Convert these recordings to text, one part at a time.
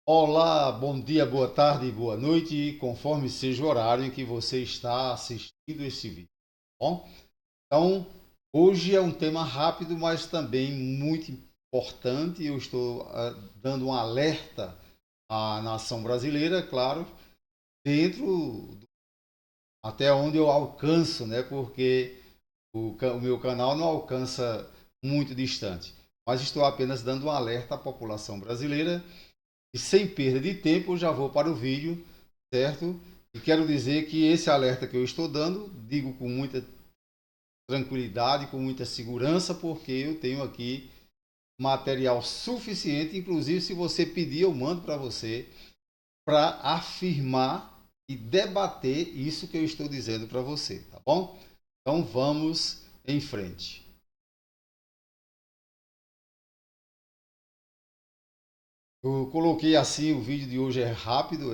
Olá, bom dia, boa tarde, boa noite, conforme seja o horário em que você está assistindo esse vídeo, tá bom? Então, hoje é um tema rápido, mas também muito importante. Eu estou dando um alerta à nação brasileira, claro, dentro até onde eu alcanço, né? Porque o meu canal não alcança muito distante. Mas estou apenas dando um alerta à população brasileira. E sem perda de tempo, eu já vou para o vídeo, certo? E quero dizer que esse alerta que eu estou dando, digo com muita tranquilidade, com muita segurança, porque eu tenho aqui material suficiente, inclusive se você pedir, eu mando para você, para afirmar e debater isso que eu estou dizendo para você, tá bom? Então vamos em frente. Eu coloquei assim, o vídeo de hoje é rápido,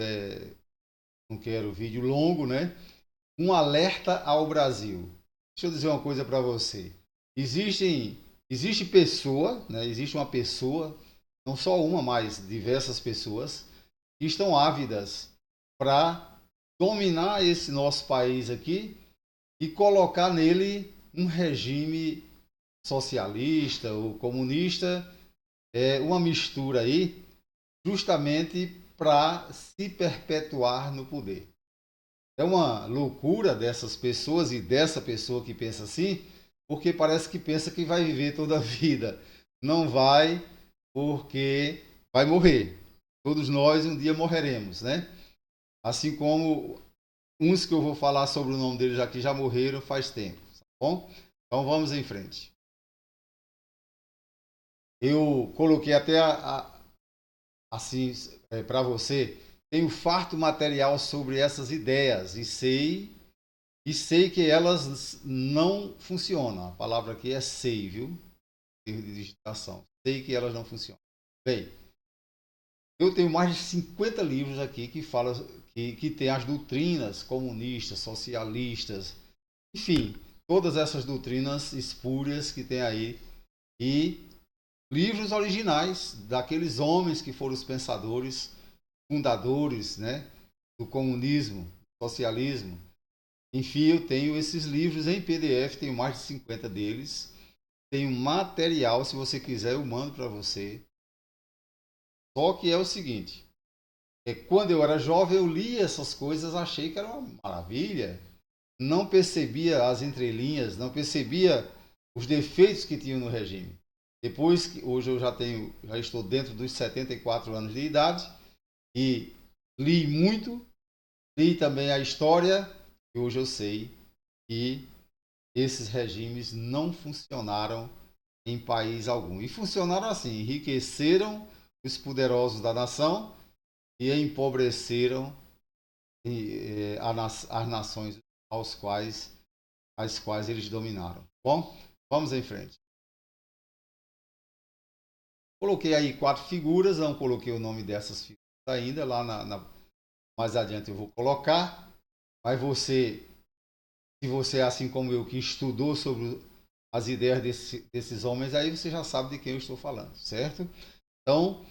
não quero vídeo longo, né? Um alerta ao Brasil. Deixa eu dizer uma coisa para você. Existe pessoa, né? Existe uma pessoa, não só uma, mas diversas pessoas que estão ávidas para dominar esse nosso país aqui e colocar nele um regime socialista ou comunista, uma mistura aí, justamente para se perpetuar no poder. É uma loucura dessas pessoas e dessa pessoa que pensa assim, porque parece que pensa que vai viver toda a vida. Não vai, porque vai morrer. Todos nós um dia morreremos, né? Assim como uns que eu vou falar sobre o nome deles aqui já morreram faz tempo, tá bom? Então vamos em frente. Eu coloquei até assim para você, tenho farto material sobre essas ideias e sei que elas não funcionam. A palavra aqui é sei, viu? Erro de digitação. Sei que elas não funcionam. Bem, eu tenho mais de 50 livros aqui que falam que tem as doutrinas comunistas, socialistas, enfim, todas essas doutrinas espúrias que tem aí e livros originais daqueles homens que foram os pensadores, fundadores, né, do comunismo, socialismo. Enfim, eu tenho esses livros em PDF, tenho mais de 50 deles. Tenho material, se você quiser, eu mando para você. Só que é o seguinte, quando eu era jovem, eu li essas coisas, achei que era uma maravilha. Não percebia as entrelinhas, não percebia os defeitos que tinham no regime. Depois que hoje eu já estou dentro dos 74 anos de idade e li muito, li também a história e hoje eu sei que esses regimes não funcionaram em país algum. E funcionaram assim: enriqueceram os poderosos da nação e empobreceram as nações as quais eles dominaram. Bom, vamos em frente. Coloquei aí quatro figuras, não coloquei o nome dessas figuras ainda, mais adiante eu vou colocar, mas se você é assim como eu, que estudou sobre as ideias desses homens, aí você já sabe de quem eu estou falando, certo? Então,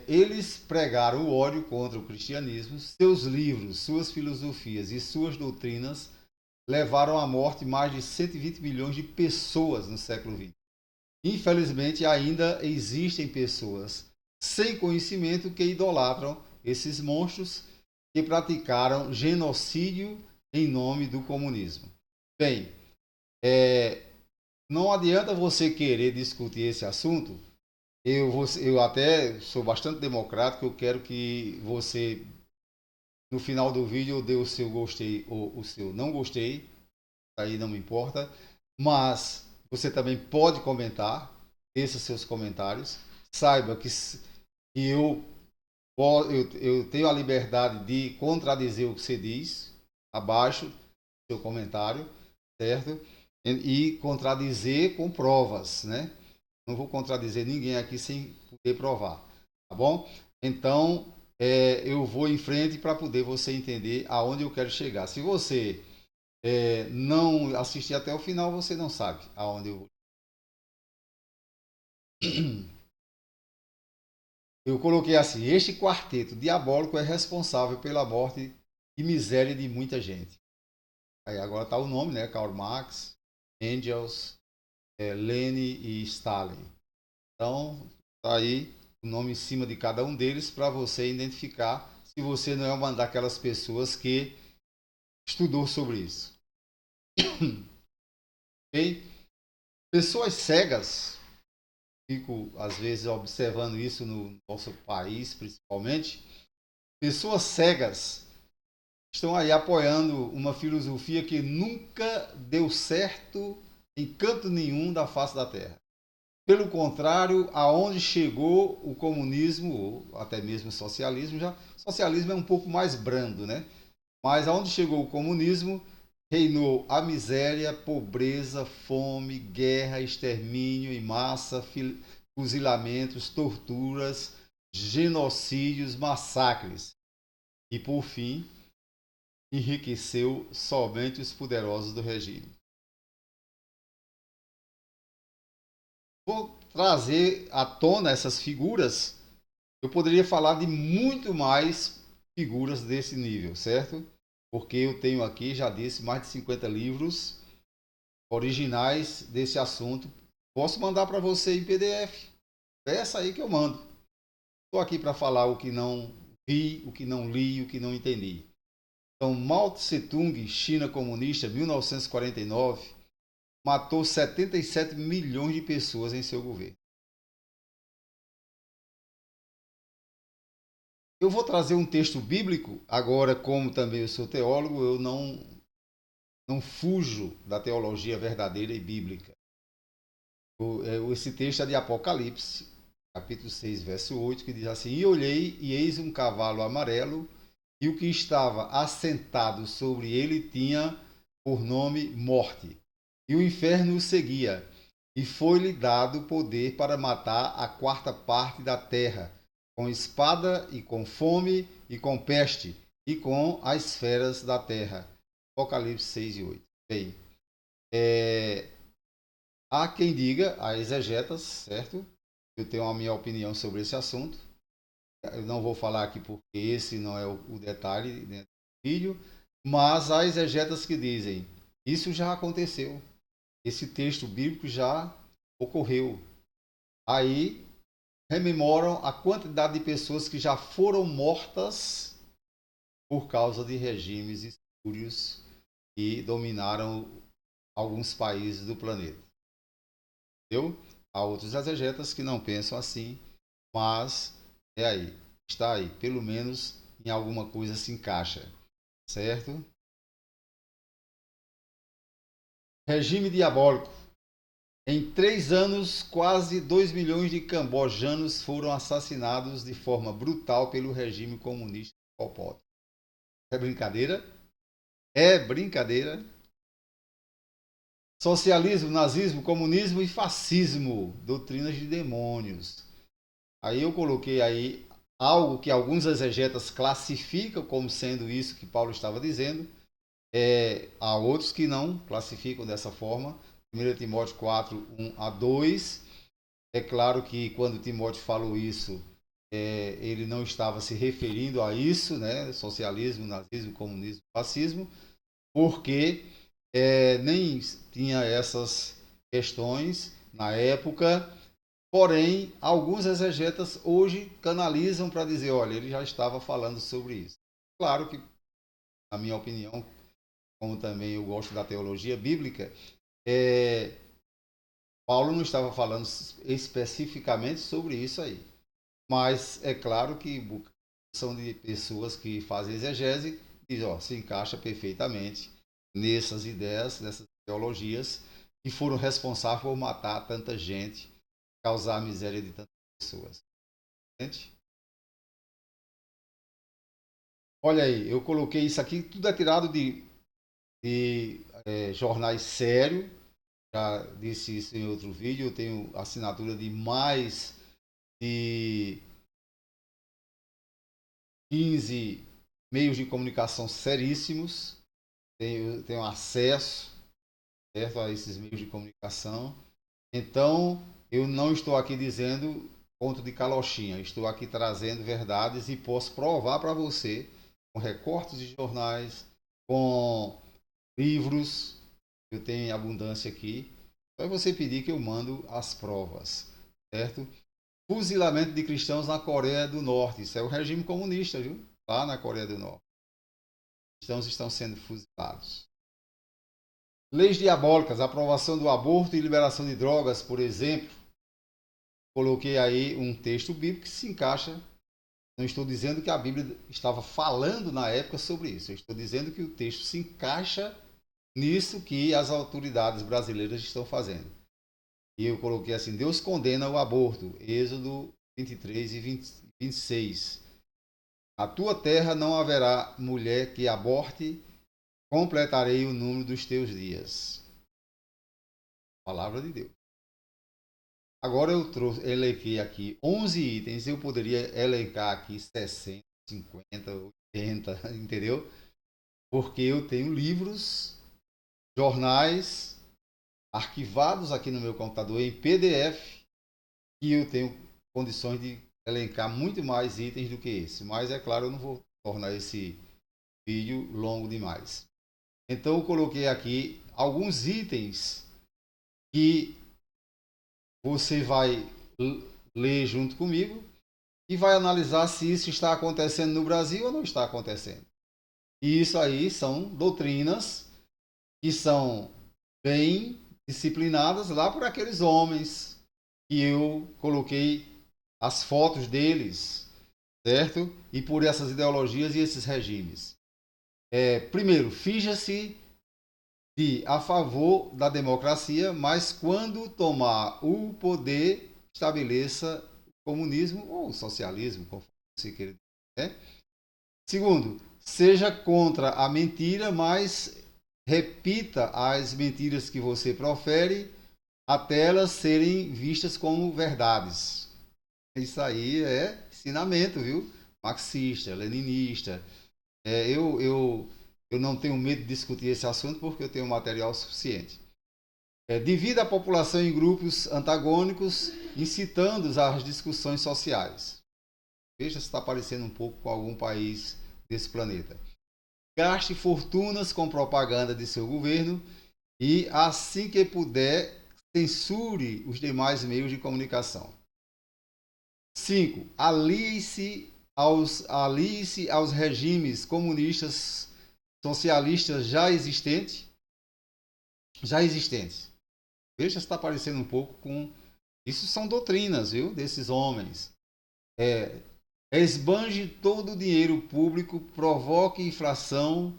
eles pregaram o ódio contra o cristianismo, seus livros, suas filosofias e suas doutrinas levaram à morte mais de 120 milhões de pessoas no século XX. Infelizmente, ainda existem pessoas sem conhecimento que idolatram esses monstros que praticaram genocídio em nome do comunismo. Bem, é, não adianta você querer discutir esse assunto. Eu até sou bastante democrático, eu quero que você, no final do vídeo, dê o seu gostei ou o seu não gostei, aí não me importa, mas você também pode comentar, esses seus comentários. Saiba que eu tenho a liberdade de contradizer o que você diz, abaixo do seu comentário, certo? E contradizer com provas, né? Não vou contradizer ninguém aqui sem poder provar, tá bom? Então, eu vou em frente para poder você entender aonde eu quero chegar. Se você não assistir até o final, você não sabe aonde eu vou. Eu coloquei assim: este quarteto diabólico é responsável pela morte e miséria de muita gente. Aí agora está o nome, né? Karl Marx, Engels, Lenin e Stalin. Então, tá aí o nome em cima de cada um deles para você identificar se você não é uma daquelas pessoas que estudou sobre isso. Ok? Pessoas cegas, fico às vezes observando isso no nosso país, principalmente. Pessoas cegas estão aí apoiando uma filosofia que nunca deu certo em canto nenhum da face da Terra. Pelo contrário, aonde chegou o comunismo, ou até mesmo o socialismo, já socialismo é um pouco mais brando, né? Mas aonde chegou o comunismo, reinou a miséria, pobreza, fome, guerra, extermínio em massa, fuzilamentos, torturas, genocídios, massacres. E por fim, enriqueceu somente os poderosos do regime. Vou trazer à tona essas figuras. Eu poderia falar de muito mais figuras desse nível, certo? Porque eu tenho aqui, já disse, mais de 50 livros originais desse assunto. Posso mandar para você em PDF. Peça aí que eu mando. Estou aqui para falar o que não vi, o que não li, o que não entendi. Então, Mao Tse Tung, China comunista, 1949, matou 77 milhões de pessoas em seu governo. Eu vou trazer um texto bíblico, agora, como também eu sou teólogo, eu não fujo da teologia verdadeira e bíblica. Esse texto é de Apocalipse, capítulo 6, verso 8, que diz assim: E olhei, e eis um cavalo amarelo, e o que estava assentado sobre ele tinha por nome Morte. E o inferno o seguia, e foi-lhe dado poder para matar a quarta parte da terra, com espada e com fome e com peste, e com as feras da terra. Apocalipse 6 e 8. Bem, é, há quem diga, há exegetas, certo? Eu tenho a minha opinião sobre esse assunto. Eu não vou falar aqui porque esse não é o detalhe dentro do vídeo, mas há exegetas que dizem, isso já aconteceu. Esse texto bíblico já ocorreu. Aí rememoram a quantidade de pessoas que já foram mortas por causa de regimes espúrios que dominaram alguns países do planeta. Entendeu? Há outros exegetas que não pensam assim, mas é aí, está aí, pelo menos em alguma coisa se encaixa, certo? Regime diabólico. Em 3 anos, quase 2 milhões de cambojanos foram assassinados de forma brutal pelo regime comunista de Pol Pot. É brincadeira? É brincadeira? Socialismo, nazismo, comunismo e fascismo, doutrinas de demônios. Aí eu coloquei aí algo que alguns exegetas classificam como sendo isso que Paulo estava dizendo. Há outros que não classificam dessa forma. 1 Timóteo 4, 1 a 2. É claro que quando Timóteo falou isso, ele não estava se referindo a isso, né? Socialismo, nazismo, comunismo, fascismo, porque nem tinha essas questões na época. Porém, alguns exegetas hoje canalizam para dizer, olha, ele já estava falando sobre isso. Claro que, na minha opinião, como também eu gosto da teologia bíblica, é, Paulo não estava falando especificamente sobre isso aí. Mas é claro que são de pessoas que fazem exegese e ó, se encaixa perfeitamente nessas ideias, nessas teologias que foram responsáveis por matar tanta gente, causar a miséria de tantas pessoas. Gente, olha aí, eu coloquei isso aqui, tudo é tirado de jornais sérios. Já disse isso em outro vídeo. Eu tenho assinatura de mais de 15 meios de comunicação seríssimos. Tenho acesso, certo, a esses meios de comunicação. Então, eu não estou aqui dizendo conto de carochinha. Estou aqui trazendo verdades e posso provar para você com recortes de jornais, com livros. Eu tenho em abundância aqui. Só você pedir que eu mando as provas, certo? Fuzilamento de cristãos na Coreia do Norte. Isso é o regime comunista, viu? Lá na Coreia do Norte. Cristãos estão sendo fuzilados. Leis diabólicas, aprovação do aborto e liberação de drogas, por exemplo. Coloquei aí um texto bíblico que se encaixa. Não estou dizendo que a Bíblia estava falando na época sobre isso. Eu estou dizendo que o texto se encaixa nisso que as autoridades brasileiras estão fazendo. E eu coloquei assim: Deus condena o aborto. Êxodo 23 e 26. A tua terra não haverá mulher que aborte, completarei o número dos teus dias. Palavra de Deus. Agora eu elenquei aqui 11 itens, eu poderia elencar aqui 60, 50, 80, entendeu? Porque eu tenho livros, jornais, arquivados aqui no meu computador em PDF, e eu tenho condições de elencar muito mais itens do que esse. Mas é claro, eu não vou tornar esse vídeo longo demais. Então eu coloquei aqui alguns itens que você vai ler junto comigo e vai analisar se isso está acontecendo no Brasil ou não está acontecendo. E isso aí são doutrinas que são bem disciplinadas lá por aqueles homens que eu coloquei as fotos deles, certo? E por essas ideologias e esses regimes. Primeiro, finja-se de a favor da democracia, mas quando tomar o poder, estabeleça o comunismo ou o socialismo, conforme você queira dizer. Segundo, seja contra a mentira, mas repita as mentiras que você profere até elas serem vistas como verdades. Isso aí é ensinamento, viu? Marxista, leninista. Eu não tenho medo de discutir esse assunto porque eu tenho material suficiente. Divida a população em grupos antagônicos, incitando-os às discussões sociais. Veja se está parecendo um pouco com algum país desse planeta. Gaste fortunas com propaganda de seu governo e, assim que puder, censure os demais meios de comunicação. 5. Alie-se aos regimes comunistas socialistas já existentes. Veja se está parecendo um pouco com... Isso são doutrinas, viu? Desses homens. Esbanje todo o dinheiro público, provoque inflação,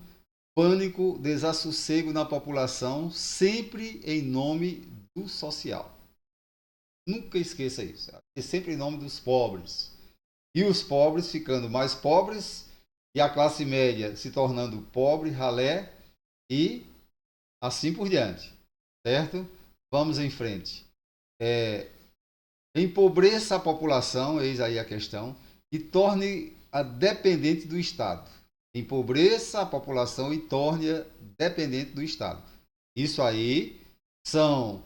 pânico, desassossego na população, sempre em nome do social. Nunca esqueça isso. É sempre em nome dos pobres. E os pobres ficando mais pobres e a classe média se tornando pobre, ralé e assim por diante. Certo? Vamos em frente. Empobreça a população, eis aí a questão, e torne-a dependente do Estado. Empobreça a população e torne-a dependente do Estado. Isso aí são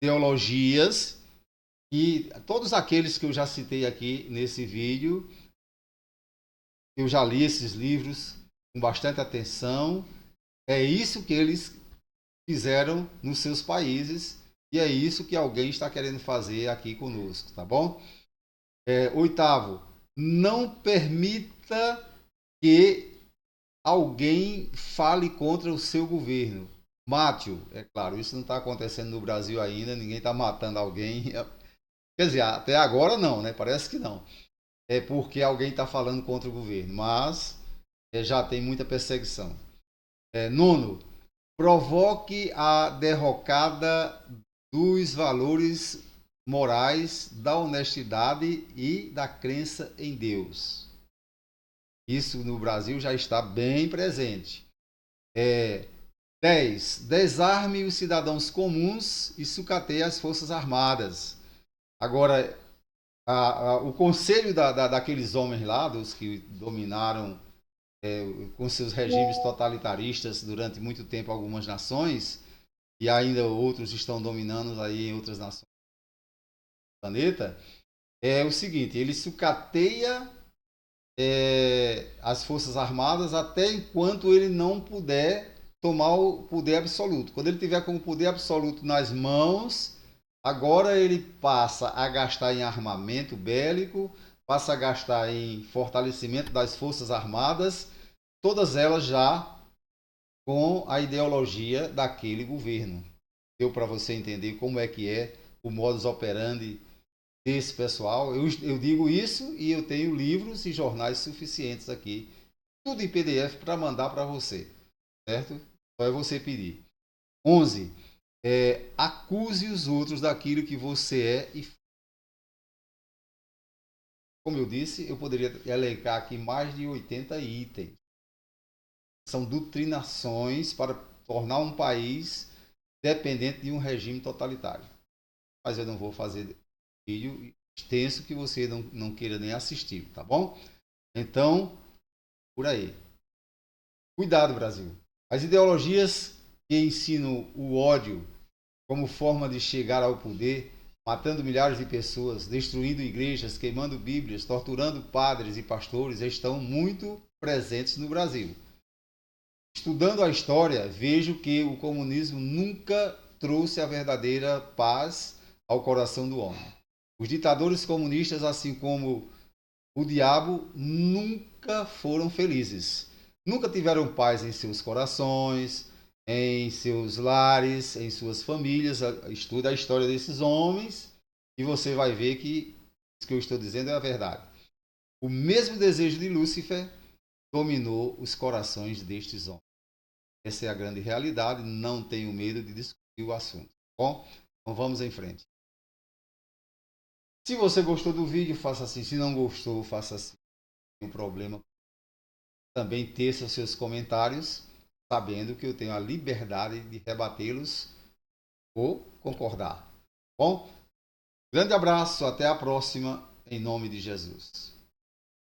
teologias e todos aqueles que eu já citei aqui nesse vídeo, eu já li esses livros com bastante atenção. É isso que eles fizeram nos seus países e é isso que alguém está querendo fazer aqui conosco, tá bom? 8º, não permita que alguém fale contra o seu governo. Mate-o. É claro, isso não está acontecendo no Brasil ainda, ninguém está matando alguém. Quer dizer, até agora não, né? Parece que não. É porque alguém está falando contra o governo, mas já tem muita perseguição. 9º, provoque a derrocada dos valores morais, da honestidade e da crença em Deus. Isso no Brasil já está bem presente. 10. Desarme os cidadãos comuns e sucateie as forças armadas. Agora, o conselho daqueles homens lá, dos que dominaram com seus regimes totalitaristas durante muito tempo algumas nações, e ainda outros estão dominando aí em outras nações. planeta, é o seguinte: ele sucateia as Forças Armadas até enquanto ele não puder tomar o poder absoluto. Quando ele tiver com o poder absoluto nas mãos, agora ele passa a gastar em armamento bélico, passa a gastar em fortalecimento das Forças Armadas, todas elas já com a ideologia daquele governo. Deu para você entender como é que é o modus operandi desse pessoal? Eu digo isso e eu tenho livros e jornais suficientes aqui, tudo em PDF para mandar para você, certo? Só é você pedir. 11. Acuse os outros daquilo que você é e como eu disse, eu poderia elencar aqui mais de 80 itens. São doutrinações para tornar um país dependente de um regime totalitário. Mas eu não vou fazer vídeo extenso que você não queira nem assistir, tá bom? Então, por aí. Cuidado, Brasil. As ideologias que ensinam o ódio como forma de chegar ao poder, matando milhares de pessoas, destruindo igrejas, queimando bíblias, torturando padres e pastores, estão muito presentes no Brasil. Estudando a história, vejo que o comunismo nunca trouxe a verdadeira paz ao coração do homem. Os ditadores comunistas, assim como o diabo, nunca foram felizes. Nunca tiveram paz em seus corações, em seus lares, em suas famílias. Estuda a história desses homens e você vai ver que isso que eu estou dizendo é a verdade. O mesmo desejo de Lúcifer dominou os corações destes homens. Essa é a grande realidade. Não tenho medo de discutir o assunto. Tá bom? Então vamos em frente. Se você gostou do vídeo, faça assim. Se não gostou, faça assim. Não tem um problema. Também teça os seus comentários, sabendo que eu tenho a liberdade de rebatê-los ou concordar. Bom, grande abraço, até a próxima, em nome de Jesus.